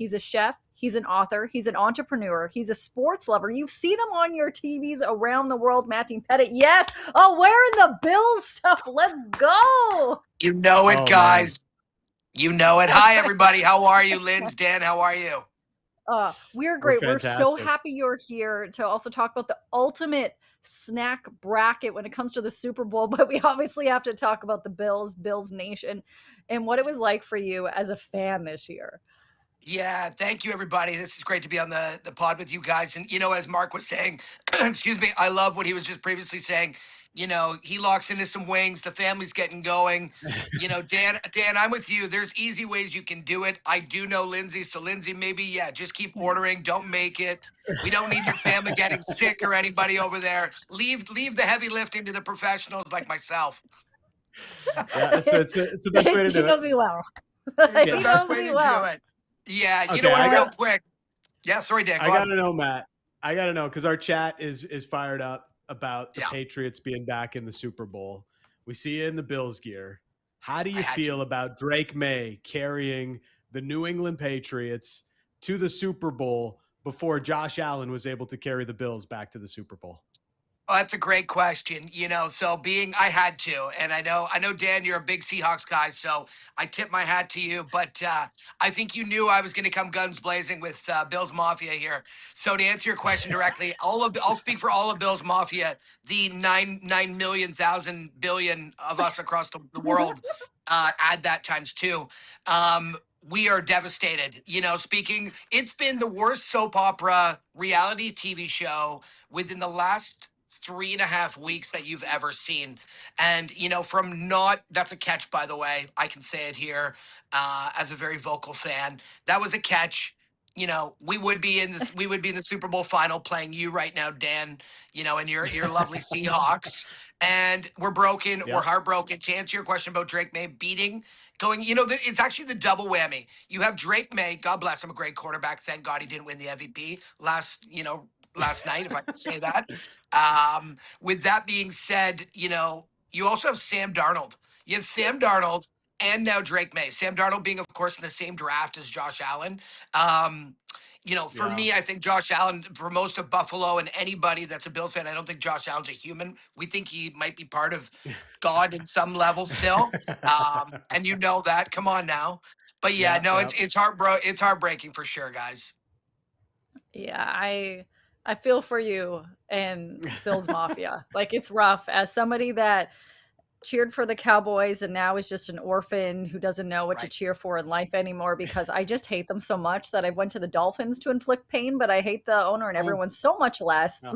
He's a chef. He's an author. He's an entrepreneur. He's a sports lover. You've seen him on your TVs around the world, Matt Dean Pettit. Yes. Oh, wearing the Bills stuff. Let's go. You know it, guys. You know it. Hi, everybody. How are you, Lindsay? Dan, how are you? We're great. We're so happy you're here to also talk about the ultimate snack bracket when it comes to the Super Bowl, but we obviously have to talk about the Bills Nation, and what it was like for you as a fan this year. Yeah, thank you, everybody. This is great to be on the pod with you guys. And, as Mark was saying, excuse me, I love what he was just previously saying. He locks into some wings. The family's getting going. Dan, I'm with you. There's easy ways you can do it. I do know Lindsay. So, Lindsay, maybe, just keep ordering. Don't make it. We don't need your family getting sick or anybody over there. Leave the heavy lifting to the professionals like myself. Yeah, it's the best way to do it. He knows me well. It's the best way to do it. Yeah, okay, you know what, real quick. Yeah, sorry, Dan. I got to know, Matt. I got to know, because our chat is fired up about the Patriots being back in the Super Bowl. We see you in the Bills gear. How do you feel about Drake May carrying the New England Patriots to the Super Bowl before Josh Allen was able to carry the Bills back to the Super Bowl? Oh, that's a great question. So I had to, and I know, Dan, you're a big Seahawks guy, so I tip my hat to you. But I think you knew I was going to come guns blazing with Bills Mafia here. So to answer your question directly, I'll speak for all of Bills Mafia, the 9 million, thousand billion of us across the world. Add that times 2. We are devastated. It's been the worst soap opera reality TV show within the last 3.5 weeks that you've ever seen. And, that's a catch, by the way. I can say it here as a very vocal fan. That was a catch. We would be in the Super Bowl final playing you right now, Dan, and your lovely Seahawks. And we're broken. We're heartbroken. To answer your question about Drake May it's actually the double whammy. You have Drake May, God bless him, a great quarterback. Thank God he didn't win the MVP last night, if I can say that. With that being said, you also have Sam Darnold. You have Sam Darnold and now Drake May. Sam Darnold being, of course, in the same draft as Josh Allen. For me, I think Josh Allen, for most of Buffalo and anybody that's a Bills fan, I don't think Josh Allen's a human. We think he might be part of God in some level still. And you know that. Come on now. But it's heartbreaking for sure, guys. Yeah, I feel for you and Bills Mafia. Like, it's rough as somebody that cheered for the Cowboys and now is just an orphan who doesn't know what to cheer for in life anymore, because I just hate them so much that I went to the Dolphins to inflict pain, but I hate the owner and everyone so much less. No.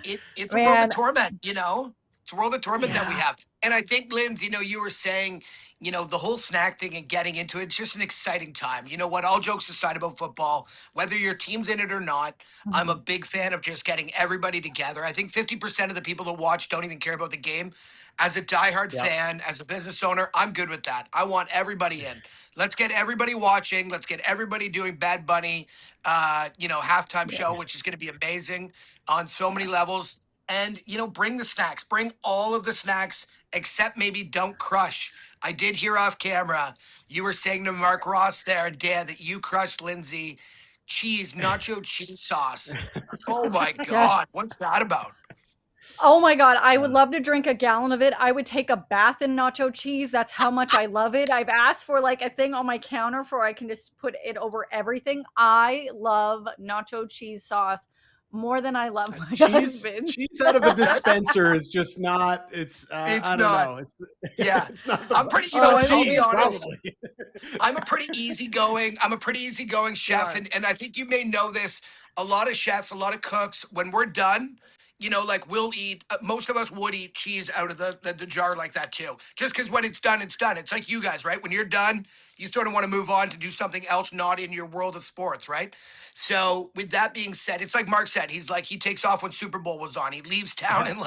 It's a world of torment, It's a world of torment that we have. And I think, Lindsay, you were saying, the whole snack thing and getting into it, it's just an exciting time. You know what? All jokes aside about football, whether your team's in it or not, I'm a big fan of just getting everybody together. I think 50% of the people that watch don't even care about the game. As a diehard fan, as a business owner, I'm good with that. I want everybody in. Let's get everybody watching. Let's get everybody doing Bad Bunny, halftime show, which is going to be amazing on so many levels. And, bring the snacks. Bring all of the snacks, except maybe don't crush. I did hear off camera, you were saying to Mark Ross there, Dan, that you crushed Lindsay nacho cheese sauce. Oh, my God. What's that about? Oh, my God. I would love to drink a gallon of it. I would take a bath in nacho cheese. That's how much I love it. I've asked for a thing on my counter for I can just put it over everything. I love nacho cheese sauce more than I love my husband. Cheese out of a dispenser is just not. I don't know. It's not. I'm pretty. I'll be honest. I'm a pretty easygoing. Chef, and I think you may know this. A lot of chefs, a lot of cooks, when we're done, we'll eat. Most of us would eat cheese out of the jar like that too. Just because when it's done, it's done. It's like you guys, right? When you're done, you sort of want to move on to do something else naughty in your world of sports, right? So with that being said, it's like Mark said, he takes off when Super Bowl was on. He leaves town and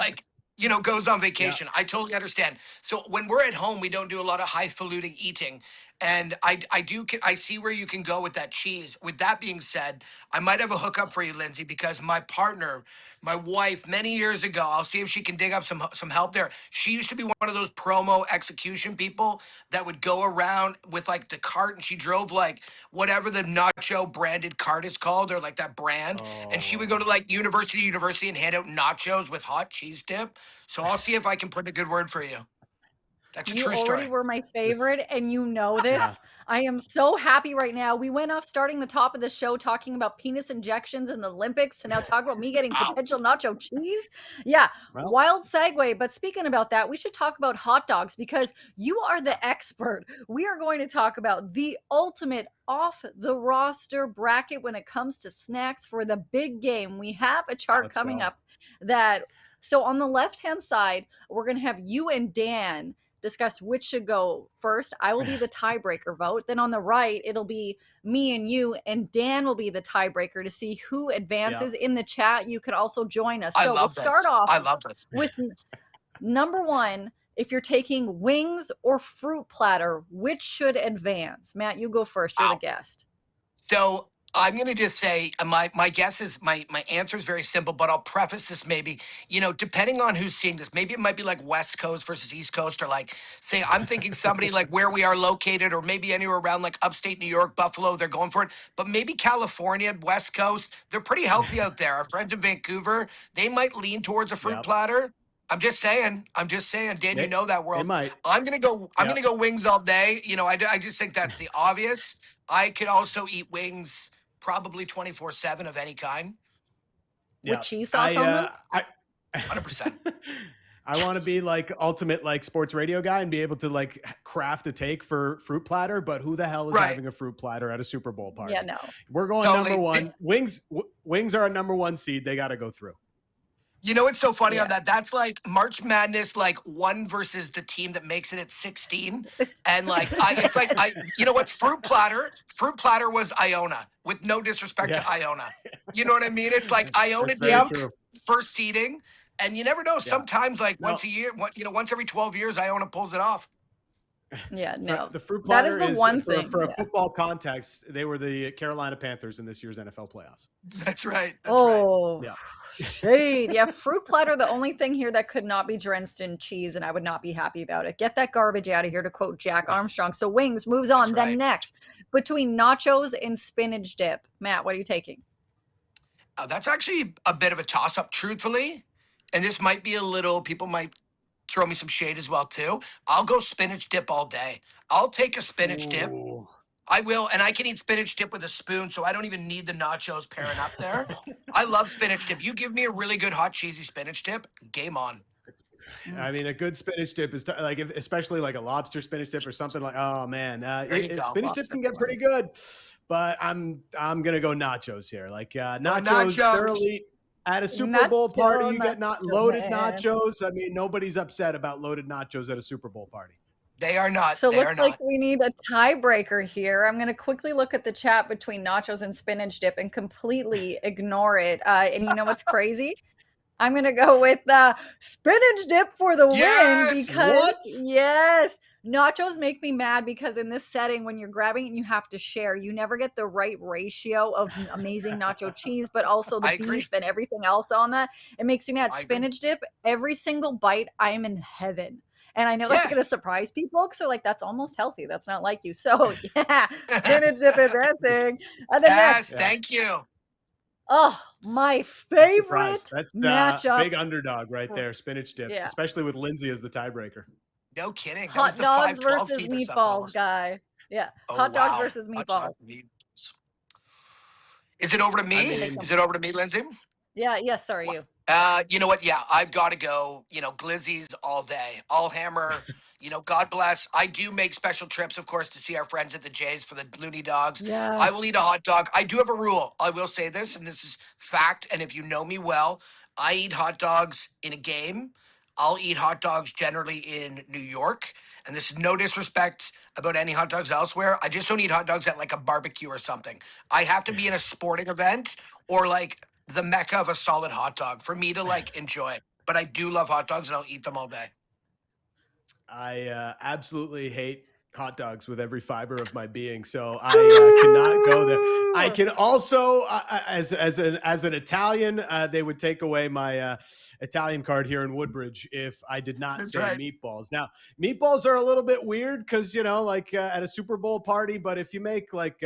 goes on vacation. I totally understand. So when we're at home, we don't do a lot of highfalutin eating. And I see where you can go with that cheese. With that being said, I might have a hookup for you, Lindsay, because my partner, my wife, many years ago, I'll see if she can dig up some help there. She used to be one of those promo execution people that would go around with like the cart, and she drove like whatever the nacho branded cart is called, or like that brand. And she would go to like university to university and hand out nachos with hot cheese dip. So I'll see if I can put a good word for you. That's a You true already story. were my favorite, and you know this. Yeah. I am so happy right now. We went off starting the top of the show talking about penis injections in the Olympics to now talk about me getting potential nacho cheese. Yeah, Well, wild segue. But speaking about that, we should talk about hot dogs because you are the expert. We are going to talk about the ultimate off the roster bracket when it comes to snacks for the big game. We have a chart let's coming go. up that, so on the left hand side, we're going to have you and Dan discuss which should go first. I will be the tiebreaker vote. Then on the right, it'll be me and you, and Dan will be the tiebreaker to see who advances. In the chat, you can also join us. So we'll start off with number one. If you're taking wings or fruit platter, which should advance? Matt, you go first. You're the guest. So I'm going to just say my guess is my answer is very simple, but I'll preface this maybe, depending on who's seeing this, maybe it might be like West Coast versus East Coast, or like, say, I'm thinking somebody like where we are located, or maybe anywhere around like upstate New York, Buffalo, they're going for it. But maybe California, West Coast, they're pretty healthy out there. Our friends in Vancouver, they might lean towards a fruit platter. I'm just saying, Dan, you know that world. They might. I'm gonna go wings all day. I just think that's the obvious. I could also eat wings probably 24/7 of any kind. With cheese sauce on them? 100%. I want to be like ultimate like sports radio guy and be able to like craft a take for fruit platter, but who the hell is having a fruit platter at a Super Bowl party? Yeah, no. We're going number one. Wings are a number one seed. They got to go through. You know what's so funny on that? That's like March Madness, like 1 versus the team that makes it at 16. And like, it's like, you know what? Fruit platter was Iona, with no disrespect to Iona. You know what I mean? It's like Iona Duke, first seeding. And you never know. Sometimes like once a year, once every 12 years, Iona pulls it off. Yeah, no. The fruit platter that is the one for, thing. For a football context, they were the Carolina Panthers in this year's NFL playoffs. That's right. Yeah. Shade. Yeah, fruit platter, the only thing here that could not be drenched in cheese, and I would not be happy about it. Get that garbage out of here, to quote Jack Armstrong. So wings moves on. Then next, between nachos and spinach dip. Matt, what are you taking? That's actually a bit of a toss-up, truthfully. And this might be people might throw me some shade as well, too. I'll go spinach dip all day. I'll take a spinach dip. I will, and I can eat spinach dip with a spoon, so I don't even need the nachos pairing up there. I love spinach dip. You give me a really good hot cheesy spinach dip, game on. I mean, a good spinach dip is like, especially like a lobster spinach dip or something like. Oh man, spinach dip can get pretty good, but I'm gonna go nachos here. Like nachos thoroughly at a Super Bowl party. You get loaded nachos. I mean, nobody's upset about loaded nachos at a Super Bowl party. They are not. So it looks like we need a tiebreaker here. I'm going to quickly look at the chat between nachos and spinach dip and completely ignore it. And you know what's crazy? I'm going to go with spinach dip for the win because nachos make me mad because in this setting, when you're grabbing it and you have to share, you never get the right ratio of amazing nacho cheese, but also the beef and everything else on that. It makes me mad. Spinach dip, every single bite, I am in heaven. And I know that's going to surprise people. So like, that's almost healthy. That's not like you. So yeah, spinach dip is that thing. And then next, thank you. Oh, my favorite That's matchup. Big underdog right there. Spinach dip, especially with Lindsay as the tiebreaker. No kidding. Hot dogs versus meatballs, guy. Yeah. Hot dogs versus meatballs. Is it over to me? Is it over to me, Lindsay? Yeah. Sorry, you. You know what? Yeah, I've got to go, glizzies all day. I'll hammer, God bless. I do make special trips, of course, to see our friends at the Jays for the Looney Dogs. Yeah. I will eat a hot dog. I do have a rule. I will say this, and this is fact. And if you know me well, I eat hot dogs in a game. I'll eat hot dogs generally in New York. And this is no disrespect about any hot dogs elsewhere. I just don't eat hot dogs at like a barbecue or something. I have to be in a sporting event or like the mecca of a solid hot dog for me to like enjoy it. But I do love hot dogs and I'll eat them all day. I absolutely hate hot dogs with every fiber of my being, so I cannot go there. I can also, as an Italian, they would take away my Italian card here in Woodbridge if I did not say meatballs. Now, meatballs are a little bit weird because like at a Super Bowl party, but if you make like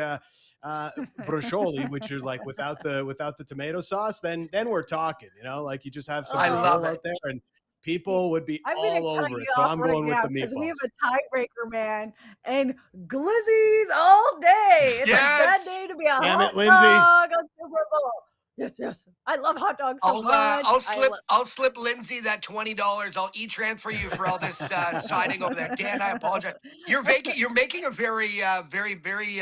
brocioli, which is like without the tomato sauce, then we're talking. Like you just have some bowl out there and people would be all over it. So I'm going with the meatballs. Because we have a tiebreaker, man, and glizzies all day. It's a bad day to be a hot dog on Super Bowl. Yes. I love hot dogs so much. I'll slip Lindsay that $20. I'll e-transfer you for all this signing over there. Dan, I apologize. You're making a very, very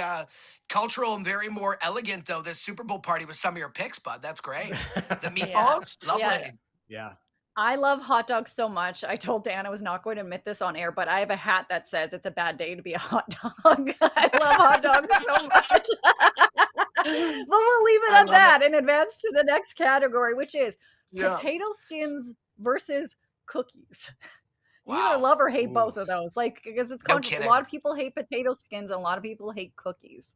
cultural and very more elegant, though, this Super Bowl party with some of your picks, bud. That's great. The meatballs, lovely. Yeah. I love hot dogs so much. I told Dan I was not going to admit this on air, but I have a hat that says it's a bad day to be a hot dog. I love hot dogs so much. But we'll leave it at that and advance to the next category, which is potato skins versus cookies. You either love or hate both of those. Like, because it's a lot of people hate potato skins and a lot of people hate cookies.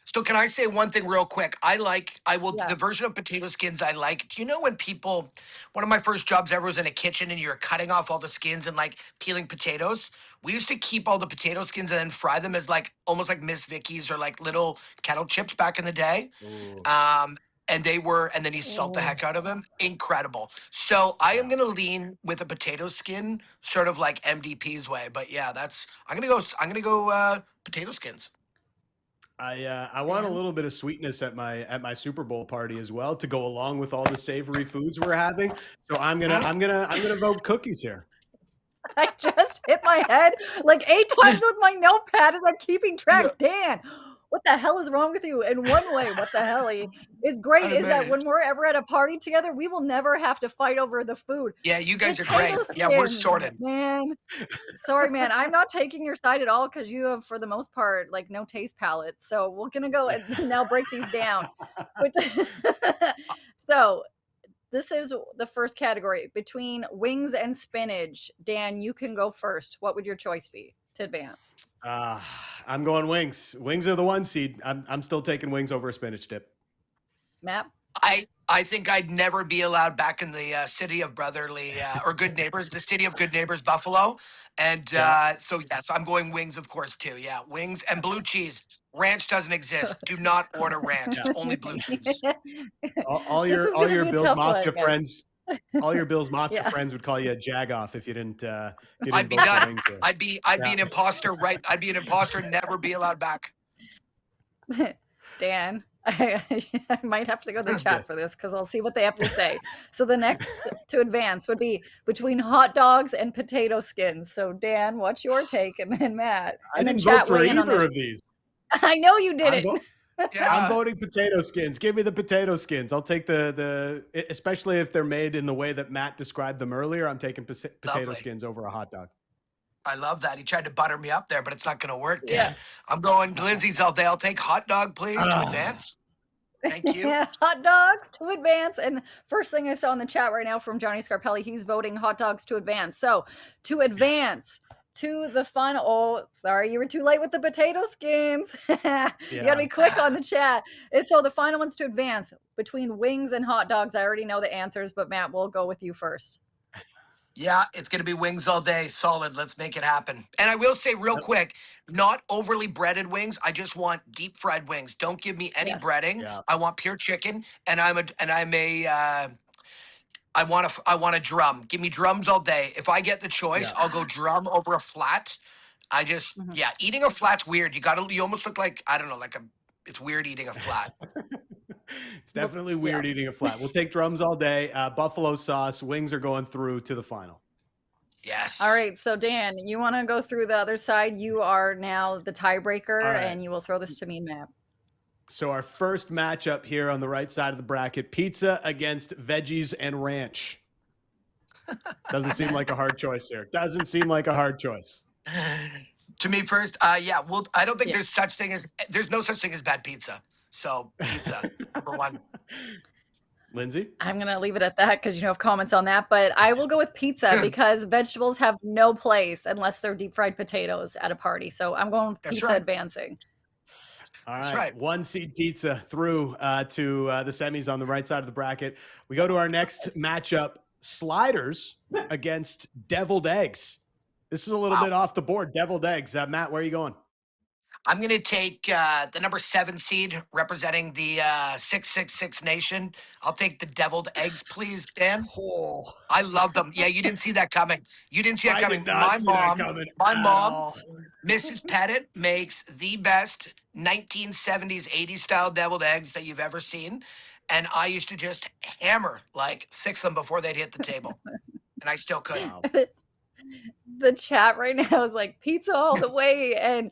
So can I say one thing real quick? The version of potato skins I like. Do you know when one of my first jobs ever was in a kitchen and you're cutting off all the skins and like peeling potatoes? We used to keep all the potato skins and then fry them as like almost like Miss Vicky's or like little kettle chips back in the day. And then you salt the heck out of them. Incredible. So I am going to lean with a potato skin, sort of like MDP's way. But yeah, I'm going to go potato skins. I want a little bit of sweetness at my Super Bowl party as well to go along with all the savory foods we're having. So I'm gonna vote cookies here. I just hit my head like 8 times with my notepad as I'm keeping track. Dan, what the hell is wrong with you? In one way, what the hell is great is that when we're ever at a party together, we will never have to fight over the food. Yeah, you guys are great. Yeah, we're sorted. Man, sorry, man. I'm not taking your side at all because you have, for the most part, like no taste palette. So we're going to go and now break these down. So this is the first category between wings and spinach. Dan, you can go first. What would your choice be to advance? I'm going wings. Wings are the 1 seed. I'm still taking wings over a spinach dip. Matt? I think I'd never be allowed back in the city of brotherly or good neighbors, the city of good neighbors, Buffalo. And so yes, I'm going wings, of course, too. Yeah, wings and blue cheese. Ranch doesn't exist. Do not order ranch. Only blue cheese. All your Bills Mafia friends. All your Bills Mafia friends would call you a jagoff if you didn't. I'd be done. I'd be an imposter. Right? I'd be an imposter. Never be allowed back. Dan, I might have to go to the chat for this because I'll see what they have to say. So the next to advance would be between hot dogs and potato skins. So Dan, what's your take? And then Matt. And I didn't vote for either of these. I know you didn't. I'm voting potato skins. Give me the potato skins. I'll take especially if they're made in the way that Matt described them earlier. I'm taking potato skins over a hot dog. I love that. He tried to butter me up there, but it's not going to work, Dan. Yeah. I'm going Lindsay's all day. I'll take hot dog, please, to advance. Thank you. Hot dogs to advance. And first thing I saw in the chat right now from Johnny Scarpelli, he's voting hot dogs to advance. So to advance to the final. Oh, sorry, you were too late with the potato skins. You got to be quick on the chat. And so the final one's to advance between wings and hot dogs. I already know the answers, but Matt, we'll go with you first. Yeah, it's going to be wings all day. Solid. Let's make it happen. And I will say real quick, not overly breaded wings. I just want deep fried wings. Don't give me any breading. Yeah. I want pure chicken. And I want a drum. Give me drums all day. If I get the choice, I'll go drum over a flat. Eating a flat's weird. You almost look like, I don't know, it's weird eating a flat. It's definitely weird eating a flat. We'll take drums all day. Buffalo sauce. Wings are going through to the final. Yes. All right. So Dan, you want to go through the other side? You are now the tiebreaker, and you will throw this to me and Matt. So our first matchup here on the right side of the bracket, pizza against veggies and ranch. Doesn't seem like a hard choice here. Doesn't seem like a hard choice. To me first, I don't think there's no such thing as bad pizza. So pizza, number one. Lindsay? I'm going to leave it at that because you have comments on that, but I will go with pizza because vegetables have no place unless they're deep fried potatoes at a party. So I'm going with pizza advancing. All right. 1 seed pizza through to the semis on the right side of the bracket. We go to our next matchup, sliders against deviled eggs. This is a little bit off the board. Deviled eggs. Matt, where are you going? I'm going to take the number 7 seed representing the 666 Nation. I'll take the deviled eggs, please, Dan. Oh. I love them. Yeah, you didn't see that coming. You didn't see that coming. Did not see that coming my mom, all. Mrs. Pettit, makes the best 1970s, 80s style deviled eggs that you've ever seen. And I used to just hammer like 6 of them before they'd hit the table. And I still couldn't. Wow. The chat right now is like pizza all the way. And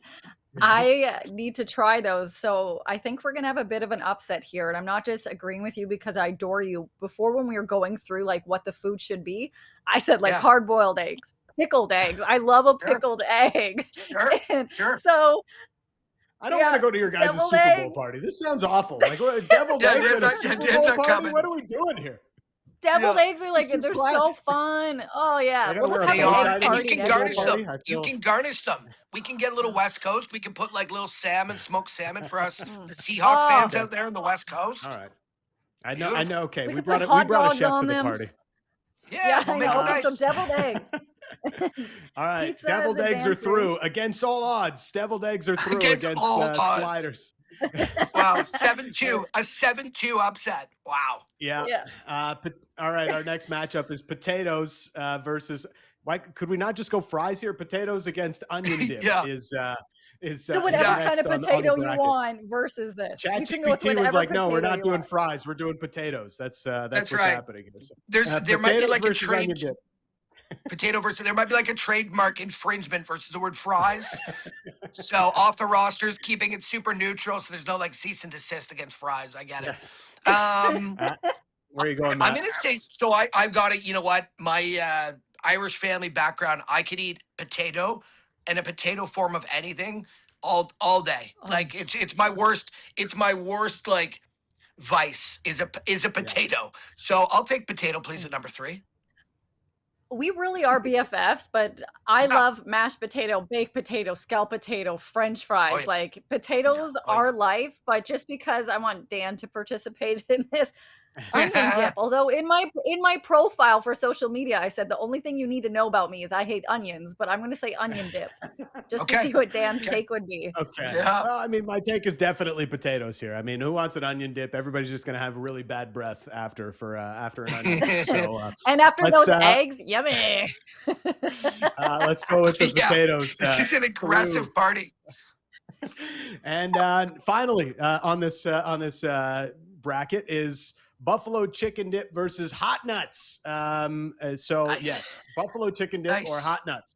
I need to try those. So I think we're going to have a bit of an upset here. And I'm not just agreeing with you because I adore you. Before, when we were going through like what the food should be, I said like hard-boiled eggs, pickled eggs. I love a pickled egg. Sure. So I don't want to go to your guys' Super Bowl party. This sounds awful. Like deviled eggs at a Super Bowl party? What are we doing here? Deviled eggs are like, they're so fun. Oh, yeah. They are. And you can garnish them. You can garnish them. We can get a little West Coast. We can put like little salmon, smoked salmon for us, the Seahawks fans out there in the West Coast. All right. I know. Okay. We brought a chef to the party. Yeah, we'll make them nice. Some deviled eggs. All right. Pizza deviled eggs are through against all odds. Deviled eggs are through against sliders. Wow, 7-2, a 7-2 upset. Wow. Yeah. All right, our next matchup is potatoes versus. Why could we not just go fries here? Potatoes against onion dip so whatever kind of potato you want versus this. ChatGPT was like, no, we're not doing fries. We're doing potatoes. That's what's happening. So, there might be like a trade. Potato versus, there might be like a trademark infringement versus the word fries. So off the rosters, keeping it super neutral, so there's no like cease and desist against fries. I get it. Where are you going, Matt? I'm gonna say, so I've got it. You know what? My Irish family background, I could eat potato and a potato form of anything all day. Like it's my worst. It's my worst like vice is a potato. So I'll take potato, please, at number 3. We really are BFFs, but I love mashed potato, baked potato, scalloped potato, French fries. Like potatoes are life, but just because I want Dan to participate in this onion dip, although in my profile for social media, I said the only thing you need to know about me is I hate onions, but I'm going to say onion dip just to see what Dan's take would be. Okay. Yeah. Well, I mean, my take is definitely potatoes here. I mean, who wants an onion dip? Everybody's just going to have really bad breath after an onion dip. So, and after those eggs, yummy. Let's go with the potatoes. This is an aggressive party. And finally, on this bracket is buffalo chicken dip versus hot nuts. Yes, buffalo chicken dip or hot nuts.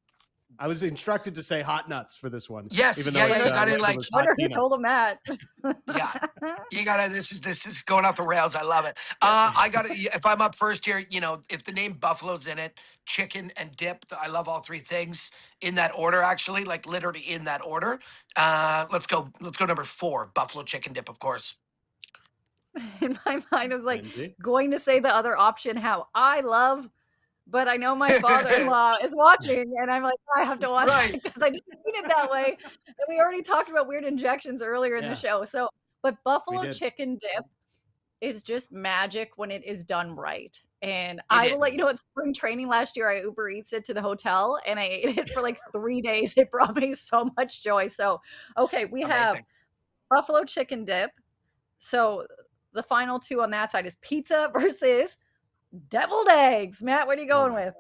I was instructed to say hot nuts for this one. Yes, even though you got it like. You told him that. You got it. This is going off the rails. I love it. I got it. If I'm up first here, if the name buffalo's in it, chicken and dip. I love all 3 things in that order. Actually, like literally in that order. Let's go number 4, buffalo chicken dip, of course. In my mind, I was like going to say the other option, how I love, but I know my father-in-law is watching, and I'm like, I have to watch it because I didn't mean it that way. And we already talked about weird injections earlier in the show. So, but buffalo chicken dip is just magic when it is done right. And I will let you know, at spring training last year, I Uber Eats it to the hotel, and I ate it for like 3 days. It brought me so much joy. So, okay, we have buffalo chicken dip. So the final 2 on that side is pizza versus deviled eggs. Matt, what are you going with?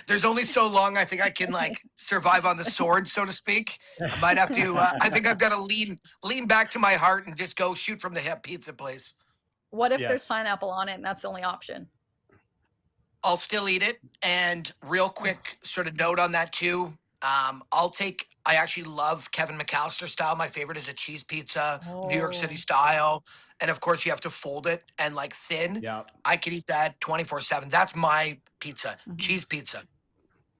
There's only so long I think I can like survive on the sword, so to speak. I might have to. I think I've got to lean back to my heart and just go shoot from the hip. Pizza, please. What if there's pineapple on it and that's the only option? I'll still eat it. And real quick, sort of note on that too. I actually love Kevin McAllister style. My favorite is a cheese pizza, New York City style. And of course you have to fold it and like thin. Yeah. I could eat that 24/7. That's my pizza, cheese pizza.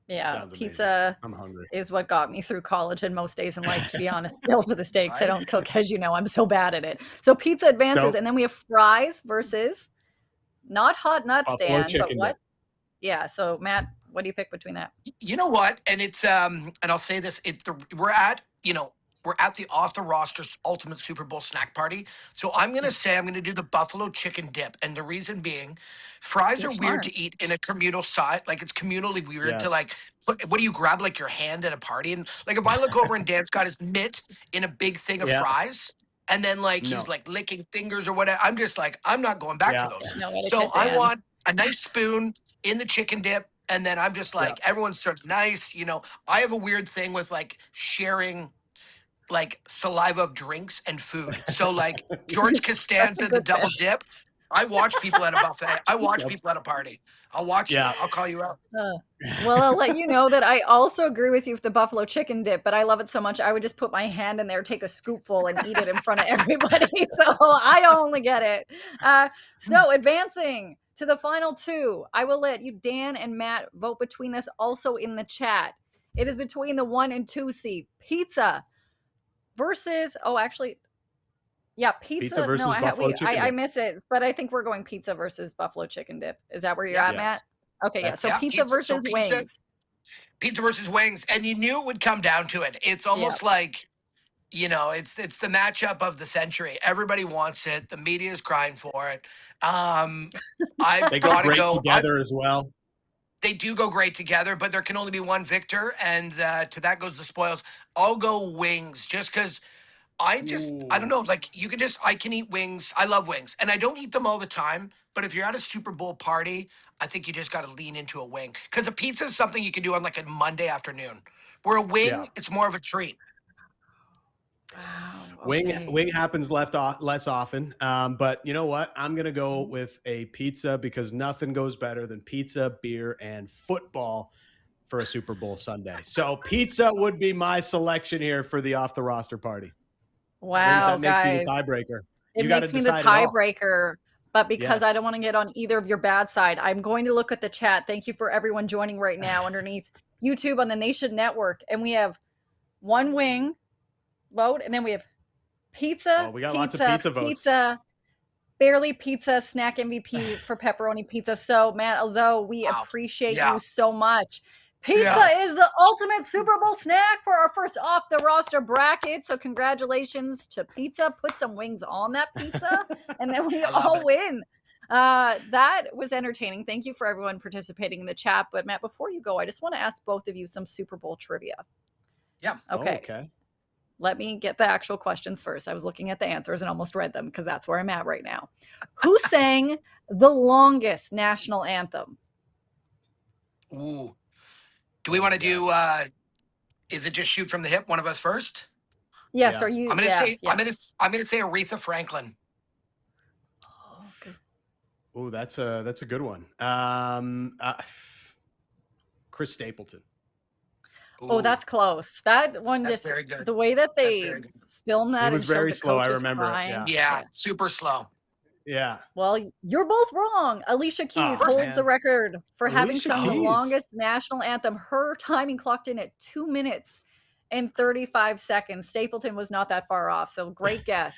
Yeah, Sounds amazing. pizza I'm hungry. is what got me through college and most days in life, to be honest. Still to this day, 'cause I don't cook, as you know. I'm so bad at it. So pizza advances, and then we have fries versus not hot nuts, Buffalo Dan, but chicken what? dip. Yeah. So Matt, what do you pick between that? You know what? And it's and I'll say this: we're at we're at the off the roster ultimate Super Bowl snack party. So I'm gonna say I'm gonna do the buffalo chicken dip, and the reason being, fries You're are weird smart. to eat in a communal side. Like it's communally weird to Yes. like. What do you grab like your hand at a party? And like if I look over and Dan's got his mitt in a big thing of Yeah. fries. And then like No. he's like licking fingers or whatever. I'm just like, I'm not going back for Yeah. those. No So etiquette, I Dan. want a nice spoon in the chicken dip. And then I'm just like, everyone's sort of nice. You know, I have a weird thing with like sharing like saliva of drinks and food. So like George Costanza, the good double fish. dip. I watch people at a buffet. I watch people at a party. I'll watch you. I'll call you out. Well, I'll let you know that I also agree with you with the buffalo chicken dip, but I love it so much I would just put my hand in there, take a scoopful, and eat it in front of everybody. So I only get it. So advancing to the final two, I will let you, Dan and Matt, vote between this also in the chat. It is between the 1 and 2 seed. Pizza versus, pizza versus no, buffalo chicken I dip. missed it, but I think we're going pizza versus buffalo chicken dip. Is that where you're at, Matt? Okay, yeah. So pizza versus wings. Pizza versus wings, and you knew it would come down to it. It's almost like, it's the matchup of the century. Everybody wants it. The media is crying for it. They go great together as well. They do go great together, but there can only be one victor, and to that goes the spoils. I'll go wings, just because I don't know, like I can eat wings. I love wings, and I don't eat them all the time. But if you're at a Super Bowl party, I think you just got to lean into a wing, because a pizza is something you can do on like a Monday afternoon. Where a wing, it's more of a treat. Wow, okay. Wing happens less often, but you know what? I'm gonna go with a pizza because nothing goes better than pizza, beer, and football for a Super Bowl Sunday. So pizza would be my selection here for the off the roster party. Wow, that makes guys, you the tiebreaker. It makes me the tiebreaker, but because I don't want to get on either of your bad side, I'm going to look at the chat. Thank you for everyone joining right now underneath YouTube on the Nation Network, and we have one wing vote, and then we have pizza. We got lots of pizza votes. Pizza, barely pizza, snack MVP for pepperoni pizza. So, Matt, although we appreciate you so much, pizza is the ultimate Super Bowl snack for our first off the roster bracket. So, congratulations to pizza. Put some wings on that pizza, and then we all win. That was entertaining. Thank you for everyone participating in the chat. But Matt, before you go, I just want to ask both of you some Super Bowl trivia. Yeah. Okay. Let me get the actual questions first. I was looking at the answers and almost read them because that's where I'm at right now. Who sang the longest national anthem? Ooh. Do we want to do, is it just shoot from the hip, one of us first? Yes, are you? I'm going to say, I'm going to say Aretha Franklin. Oh, okay. Oh, that's a good one. Chris Stapleton. Ooh. Oh, that's close. That one that's very good. The way that they filmed that, it was very slow. I remember crying. it. Yeah, super slow. Yeah. Well, you're both wrong. Alicia Keys holds the record for having sung the longest national anthem. Her timing clocked in at 2 minutes and 35 seconds. Stapleton was not that far off. So great guess.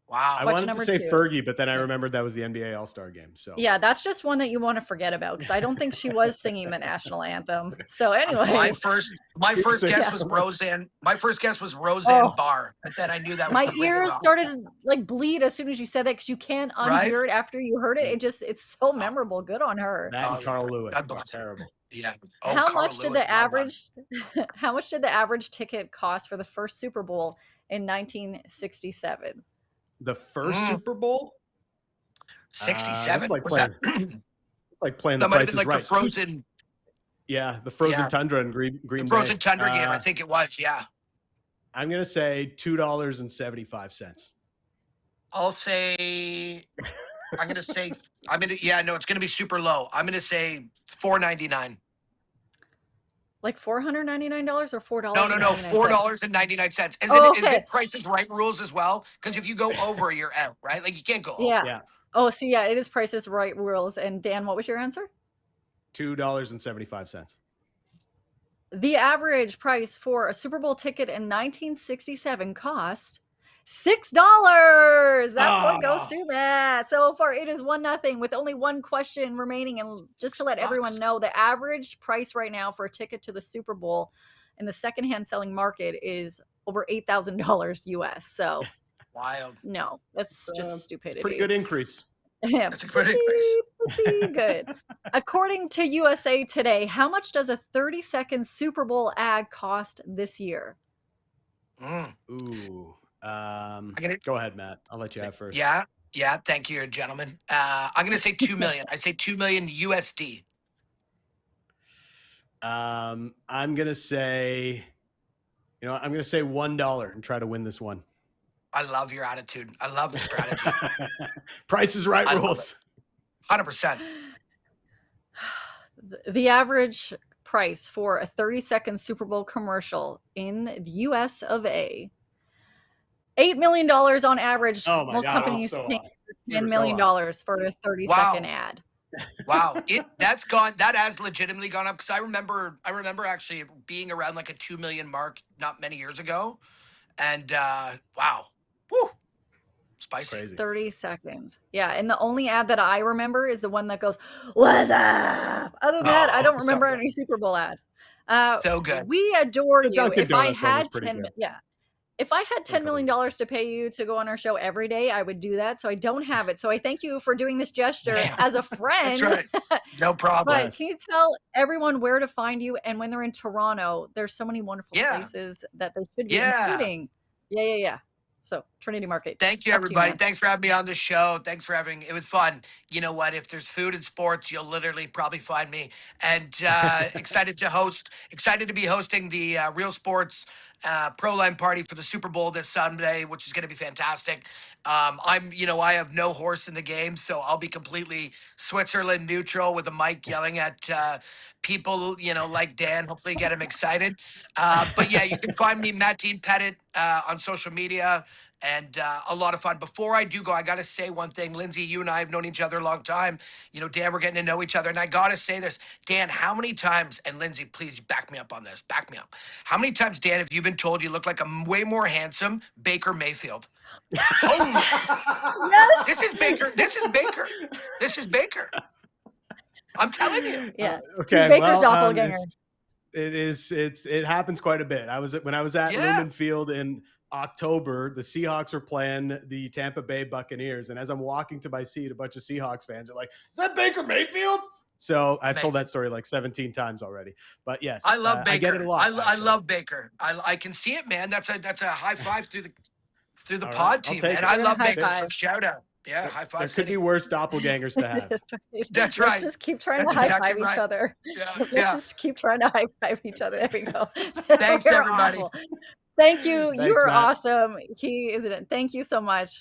Wow. I wanted to say Fergie, but then I remembered that was the NBA All-Star game. So yeah, that's just one that you want to forget about because I don't think she was singing the national anthem. So anyway, my first guess was Roseanne. My first guess was Roseanne Barr, but then I knew that was my ears started to like bleed as soon as you said that because you can't unhear it after you heard it. It's so memorable. Good on her. That and Carl Lewis. That's terrible. Yeah. How much did the average ticket cost for the first Super Bowl in 1967? The first Super Bowl? 67? Like playing that the might have been like right. the Frozen. Yeah, the Frozen Tundra in Green Bay. Frozen Tundra game, I think it was, yeah. I'm going to say $2.75. I'll say, it's going to be super low. I'm going to say $4.99. Like $499 or $4? No, $4.99. Is it Price is Right rules as well? Because if you go over, you're out, right? Like you can't go over. Yeah. Oh, so yeah, it is Price is Right rules. And Dan, what was your answer? $2.75. The average price for a Super Bowl ticket in 1967 cost $6. That point goes to Matt. So far, it is 1-0 with only one question remaining. And just to let everyone know, the average price right now for a ticket to the Super Bowl in the secondhand selling market is over $8,000 US. So wild. No, that's just stupidity. Pretty good increase. Yeah, that's a good increase. Pretty good. According to USA Today, how much does a 30-second Super Bowl ad cost this year? Ooh. Go ahead, Matt. I'll let you have first. Yeah. Thank you, gentlemen. I'm going to say 2 million. I say 2 million USD. I'm going to say, I'm going to say $1 and try to win this one. I love your attitude. I love the strategy. Price is Right rules. 100%. The average price for a 30-second Super Bowl commercial in the US of A, $8 million on average. Oh my Most God, companies pay $10 million for a 30-second ad. Wow, that has legitimately gone up, because I remember actually being around like a 2 million mark not many years ago, and wow, woo, spicy. Crazy. 30 seconds. Yeah, and the only ad that I remember is the one that goes, "What's up?" Other than that, I don't remember any Super Bowl ad. So good. We adore you. Dunkin' If I Donuts one was had pretty 10, good. yeah. If I had $10 million to pay you to go on our show every day, I would do that. So I don't have it. So I thank you for doing this gesture as a friend. That's right. No problem. But can you tell everyone where to find you? And when they're in Toronto, there's so many wonderful places that they should be including. Yeah. So Trinity Market. Thank you, everybody. Thanks for having me on the show. Thanks for having it was fun. You know what? If there's food and sports, you'll literally probably find me. And excited to be hosting the Real Sports Pro Line Party for the Super Bowl this Sunday, which is going to be fantastic. I have no horse in the game, so I'll be completely Switzerland neutral with a mic yelling at people, like Dan, hopefully get him excited. But yeah, you can find me, Matt Dean Pettit, on social media, and a lot of fun. Before I do go, I got to say one thing. Lindsay, you and I have known each other a long time. Dan, we're getting to know each other. And I got to say this. Dan, how many times, and Lindsay, please back me up on this. Back me up. How many times, Dan, have you been told you look like a way more handsome Baker Mayfield? Oh, yes. This is Baker. I'm telling you. Yeah. Okay. Baker's doppelganger. It happens quite a bit. When I was at Lumen Field in October, the Seahawks were playing the Tampa Bay Buccaneers, and as I'm walking to my seat, a bunch of Seahawks fans are like, "Is that Baker Mayfield?" So I've told that story like 17 times already. But yes, I love Baker. I get it a lot. I love Baker. I can see it, man. That's a high five through the pod team, man. I love Baker. So shout out. Yeah, high five. There could be worse doppelgangers to have. That's right. Let's just keep trying to high five each other. Let's just keep trying to high five each other. There we go. Thanks, everybody. Awful. Thank you. Thanks, You are Matt. awesome. He isn't it. Thank you so much.